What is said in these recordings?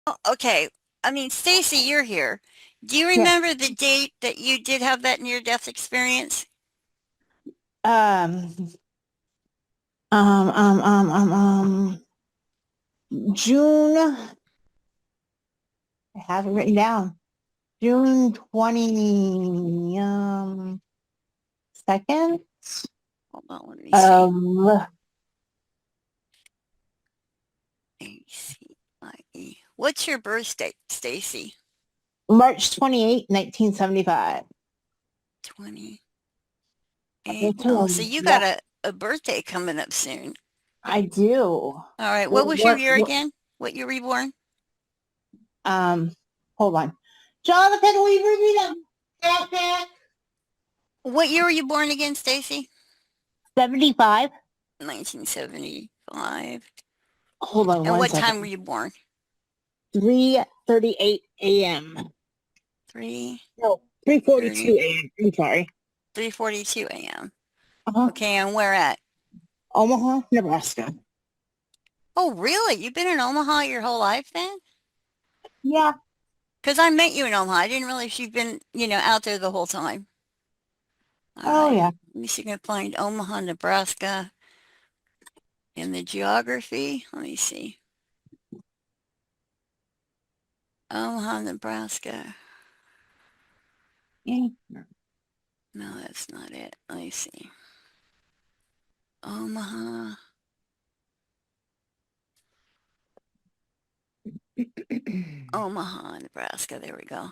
Oh, okay. I mean, Stacy, you're here. Do you Yeah. remember the date that you did have that near-death experience? Um, um, um, um, um, um, June, I have it written down. June 20, second, Hold on, let me see. um, ACIE. What's your birthday, Stacy? March 28, 1975. 28. It's a Oh, so you got rough, a birthday coming up soon. I do. All right. What was your What, year again? What year were you born? um, hold on. Jonathan, will you read me that? What year were you born again, Stacy? 75. 1975. Hold on And one what time were second. you born? 3:38 a.m. 3:30, No, 3:42 a.m. I'm sorry. 3:42 a.m. Uh-huh. Okay, and where at? Omaha, Nebraska. Oh, really? You've been in Omaha your whole life then? Yeah. Because I met you in Omaha. I didn't realize you've been, out there the whole time. All Oh, right. yeah. Let me see if I can find Omaha, Nebraska in the geography. Let me see. Omaha, Nebraska. Yeah. No, that's not it. Let me see. Omaha. Omaha, Nebraska. There we go. All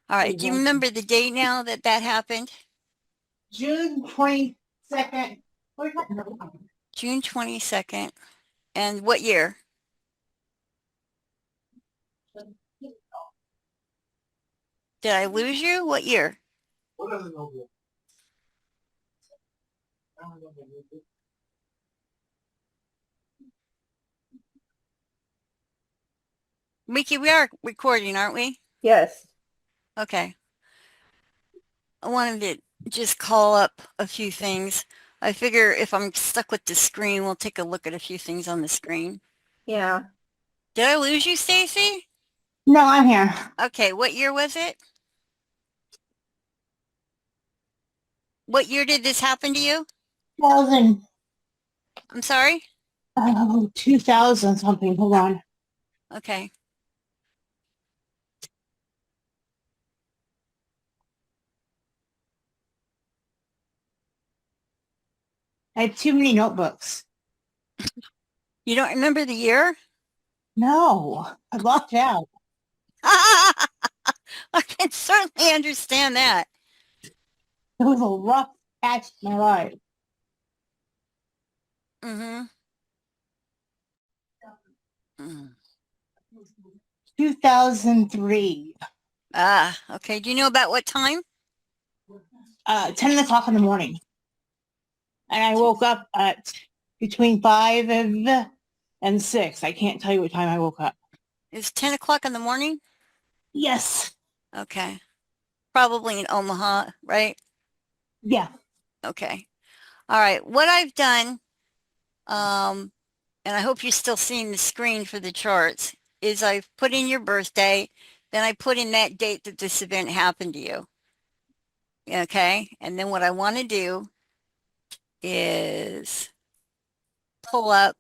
right. Do you remember the date now that that happened? June 22nd. June 22nd. And what year? Did I lose you? What year? Mickey, we are recording, aren't we? Yes. Okay. I wanted to just call up a few things. I figure if I'm stuck with the screen, we'll take a look at a few things on the screen. Yeah. Did I lose you, Stacy? No, I'm here. Okay, what year was it? What year did this happen to you? 2000, I'm sorry? 2000 something. Hold on. Okay. I had too many notebooks. You don't remember the year? No, I locked out. I can certainly understand that. It was a rough patch in my life. Mm-hmm. Mm. 2003. Ah, okay. Do you know about what time? 10 o'clock in the morning. And I Two. woke up at between 5 and 6. I can't tell you what time I woke up. It's 10 o'clock in the morning? Yes. Okay. Probably in Omaha, right? Yeah. Okay. All right. What I've done, um, and I hope you're still seeing the screen for the charts, is I've put in your birthday, then I put in that date that this event happened to you. Okay. And then what I want to do is pull up,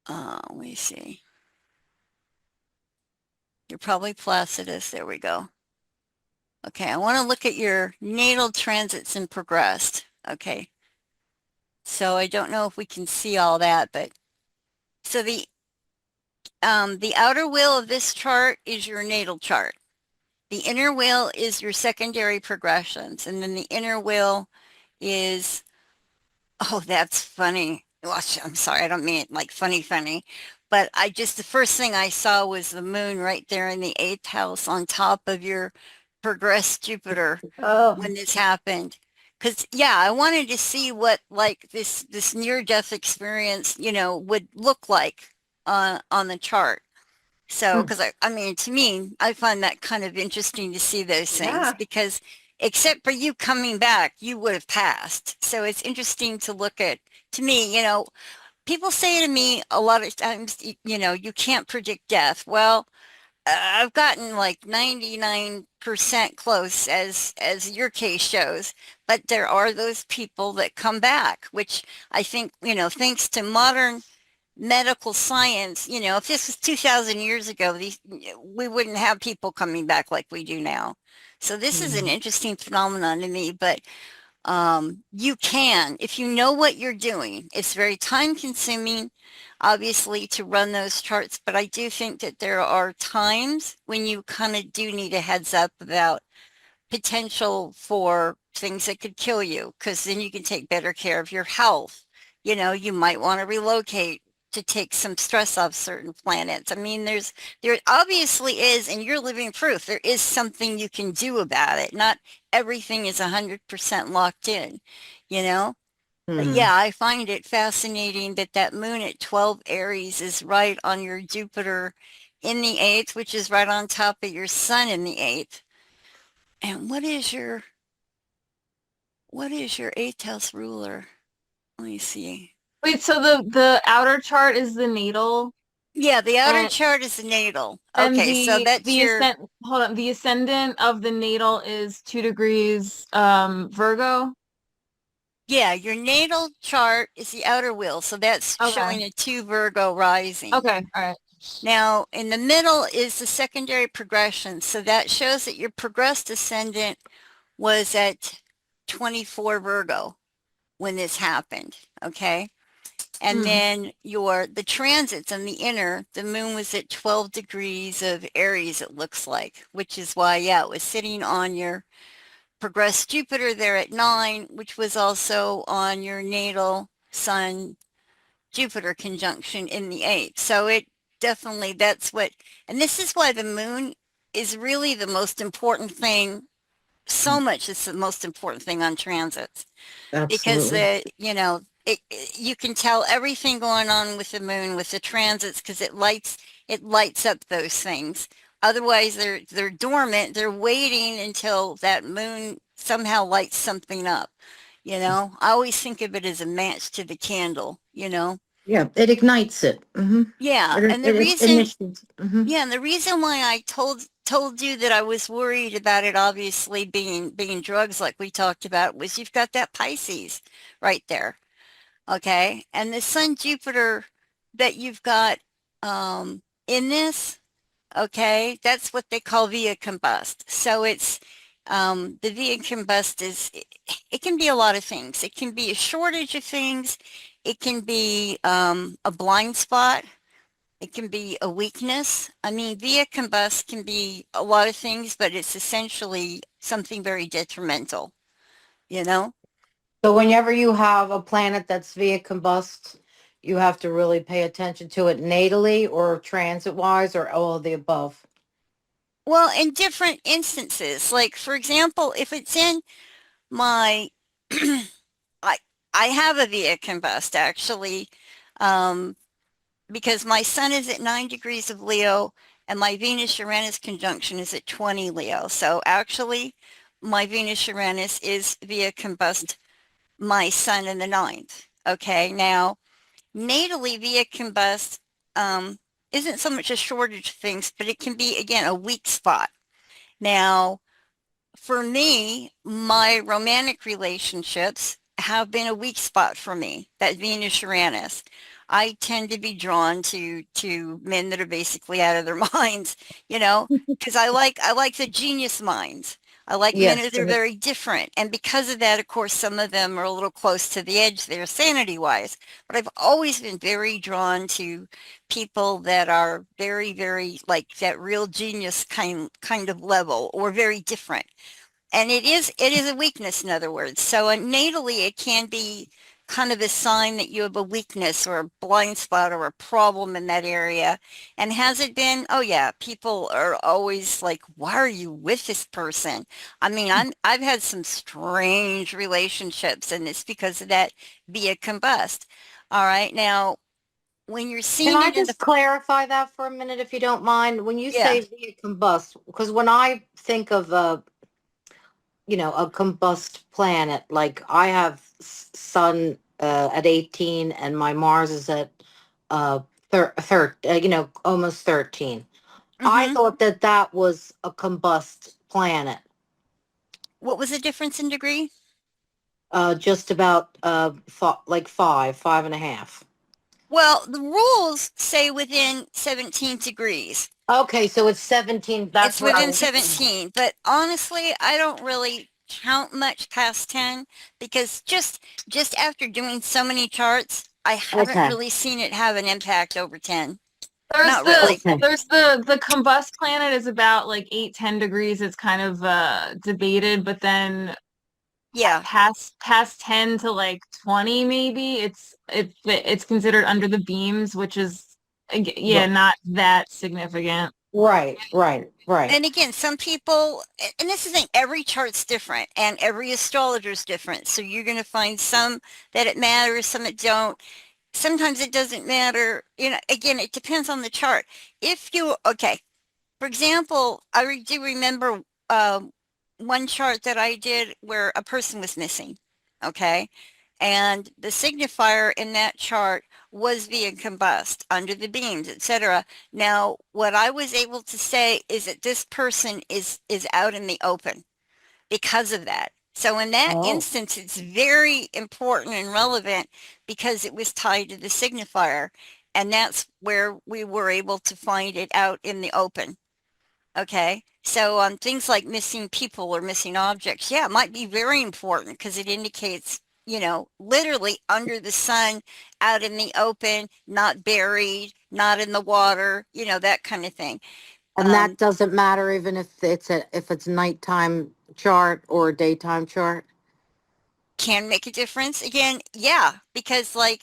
let me see. You're probably Placidus. There we go. Okay. I want to look at your natal transits and progressed. Okay. So I don't know if we can see all that, but so the outer wheel of this chart is your natal chart. The inner wheel is your secondary progressions, and then the inner wheel is, oh, that's funny. Watch, I'm sorry, I don't mean it like funny, but the first thing I saw was the moon right there in the eighth house on top of your progressed Jupiter Oh. when this happened. Because yeah, I wanted to see what like this near death experience, would look like on the chart. So, Hmm. because I mean, to me, I find that kind of interesting to see those things Yeah. because except for you coming back, you would have passed. So it's interesting to look at, to me, people say to me a lot of times, you know, you can't predict death. Well, I've gotten like 99% close as your case shows, but there are those people that come back, which I think, you know, thanks to modern medical science, you know, if this was 2000 years ago, we wouldn't have people coming back like we do now. So this is an Mm. interesting phenomenon to me, but you can, if you know what you're doing. It's very time consuming, obviously, to run those charts, but I do think that there are times when you kind of do need a heads up about potential for things that could kill you, because then you can take better care of your health. You know, you might want to relocate to take some stress off certain planets. I mean, there obviously is, and you're living proof, there is something you can do about it. Not everything is 100% locked in, you know? But Mm. yeah, I find it fascinating that that moon at 12 Aries is right on your Jupiter in the eighth, which is right on top of your sun in the eighth. And what is your eighth house ruler? Let me see. Wait, so the outer chart is the natal Yeah, the outer and chart is the natal. and Okay, so that's your, the ascendant of the natal is 2 degrees Virgo. yeah, your natal chart is the outer wheel. So that's Okay. showing a 2 Virgo rising. Okay. All right. Now, in the middle is the secondary progression. So that shows that your progressed ascendant was at 24 Virgo when this happened. Okay. And Hmm. then the transits on the inner, the moon was at 12 degrees of Aries, it looks like, which is why, yeah, it was sitting on your progressed Jupiter there at 9, which was also on your natal Sun Jupiter conjunction in the eighth. So it definitely, and this is why the moon is really the most important thing. So much is the most important thing on transits because Absolutely. you can tell everything going on with the moon with the transits because it lights up those things. Otherwise, they're dormant. They're waiting until that moon somehow lights something up. I always think of it as a match to the candle. Yeah, it ignites it. Mm-hmm. Yeah, and the It reason initiates. Mm-hmm. yeah, and the reason why I told you that I was worried about it obviously being drugs like we talked about was you've got that Pisces right there. Okay. And the Sun Jupiter that you've got in this, okay, that's what they call via combust. So it's the via combust it can be a lot of things. It can be a shortage of things. It can be a blind spot. It can be a weakness. I mean, via combust can be a lot of things, but it's essentially something very detrimental, you know? So whenever you have a planet that's via combust, you have to really pay attention to it natally or transit wise or all of the above. Well, in different instances, like for example, if it's in my, I, I have a via combust actually, um, because my sun is at 9 degrees of Leo and my Venus Uranus conjunction is at 20 Leo. So actually, my Venus Uranus is via combust my sun in the ninth. Okay, now natally via combust um, isn't so much a shortage of things, but it can be again a weak spot. Now, for me, my romantic relationships have been a weak spot for me, that Venus Uranus. I tend to be drawn to men that are basically out of their minds, because I like the genius minds. I like men Yes. that are very different. And because of that, of course, some of them are a little close to the edge there, sanity wise. But I've always been very drawn to people that are very, very like that real genius kind of level or very different. And it is a weakness, in other words. So natally, it can be kind of a sign that you have a weakness or a blind spot or a problem in that area. And has it been? Oh yeah, people are always like, why are you with this person? I mean, I've had some strange relationships, and it's because of that via combust. All right. Now, when you're Can seeing I it in the just clarify that for a minute, if you don't mind? When you yeah. say via combust, because when I think of a combust planet, like I have sun at 18, and my Mars is at almost 13. I Mm-hmm. thought that that was a combust planet. What was the difference in degree? Just about like five and a half. Well, the rules say within 17 degrees. Okay, so it's 17. It's That's what I within was. 17, but honestly, I don't really count much past 10 because just after doing so many charts, I haven't Okay. really seen it have an impact over 10. There's Not the really. Okay. there's the combust planet is about like 8-10 degrees. It's kind of debated, but then Yeah. past 10 to like 20 maybe it's considered under the beams, which is yeah, Right. not that significant. Right. Right. Right. And again, some people, and this is the thing, every chart's different and every astrologer is different. So you're going to find some that it matters, some that don't. Sometimes it doesn't matter. Again, it depends on the chart. Okay, for example, do remember one chart that I did where a person was missing. Okay. And the signifier in that chart was via combust under the beams, etc. Now, what I was able to say is that this person is out in the open because of that. So in that Oh. instance, it's very important and relevant because it was tied to the signifier. And that's where we were able to find it out in the open. Okay. So on things like missing people or missing objects, yeah, it might be very important because it indicates, literally under the sun, out in the open, not buried, not in the water, that kind of thing. And that Um, doesn't matter even if it's nighttime chart or a daytime chart. can make a difference. Again, yeah, because like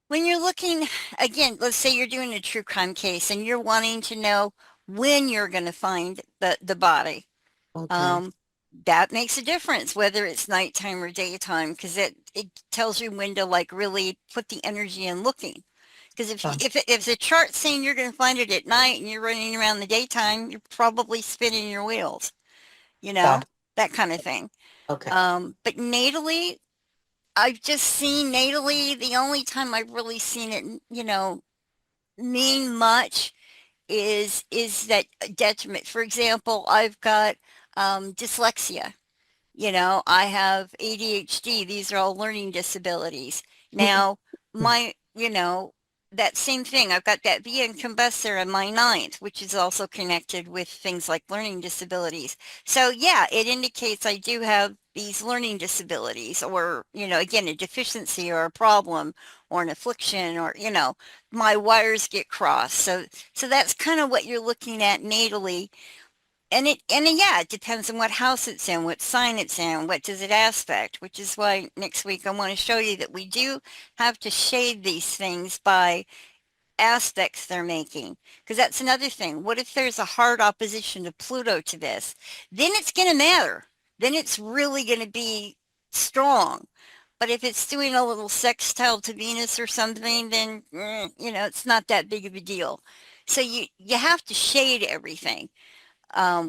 when you're looking, again, let's say you're doing a true crime case and you're wanting to know when you're going to find the body. Okay. Um, that makes a difference whether it's nighttime or daytime because it tells you when to like really put the energy in looking. Because Uh, if the chart's saying you're going to find it at night and you're running around the daytime, you're probably spinning your wheels, you know, Got that kind of thing. okay. But natally, I've just seen natally. The only time I've really seen it, mean much is that detriment. For example, I've got dyslexia. I have ADHD. These are all learning disabilities. Now, that same thing, I've got that via and combustor in my ninth, which is also connected with things like learning disabilities. So yeah, it indicates I do have these learning disabilities or, again, a deficiency or a problem or an affliction or, my wires get crossed. So that's kind of what you're looking at natally, yeah, it depends on what house it's in, what sign it's in, what does it aspect, which is why next week I want to show you that we do have to shade these things by aspects they're making. Because that's another thing. What if there's a hard opposition of Pluto to this? Then it's going to matter. Then it's really going to be strong. But if it's doing a little sextile to Venus or something, then, it's not that big of a deal. So you have to shade everything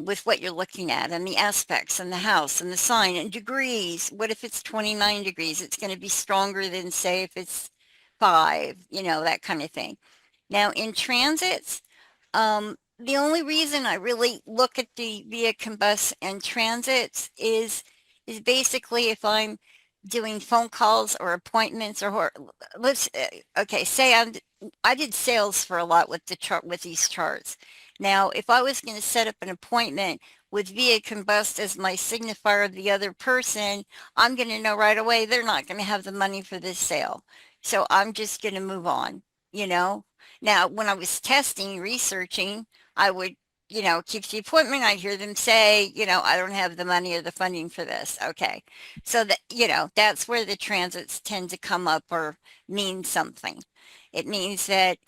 with what you're looking at and the aspects and the house and the sign and degrees. What if it's 29 degrees? It's going to be stronger than, say, if it's 5, that kind of thing. Now, in transits, the only reason I really look at the via combust and transits is basically if I'm doing phone calls or appointments or okay, say I did sales for a lot with the chart with these charts. Now, if I was going to set up an appointment with via combust as my signifier of the other person, I'm going to know right away they're not going to have the money for this sale. So I'm just going to move on, you know? Now, when I was testing, researching, I would, keep the appointment. I'd hear them say, I don't have the money or the funding for this. Okay. So that, that's where the transits tend to come up or mean something. It means that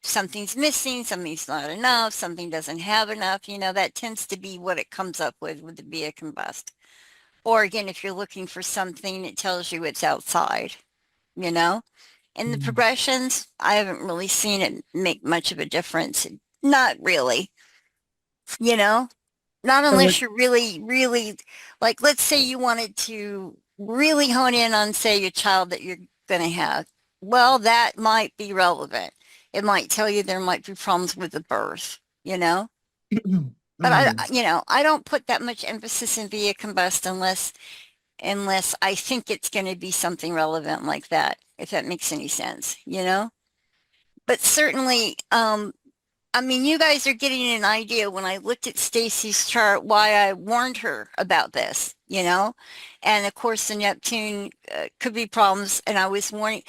something's missing, something's not enough, something doesn't have enough. That tends to be what it comes up with the via combust. Or again, if you're looking for something, it tells you it's outside, you know? In the Mm. progressions, I haven't really seen it make much of a difference. Not really, you know, not So unless you're really, really, like, let's say you wanted to really hone in on, say, your child that you're going to have, well, that might be relevant. It might tell you there might be problems with the birth, you know? But Mhm. I don't put that much emphasis in via combust unless I think it's going to be something relevant like that, if that makes any sense, you know? But certainly, I mean, you guys are getting an idea when I looked at Stacy's chart why I warned her about this, you know? And of course, the Neptune could be problems, and I was warning.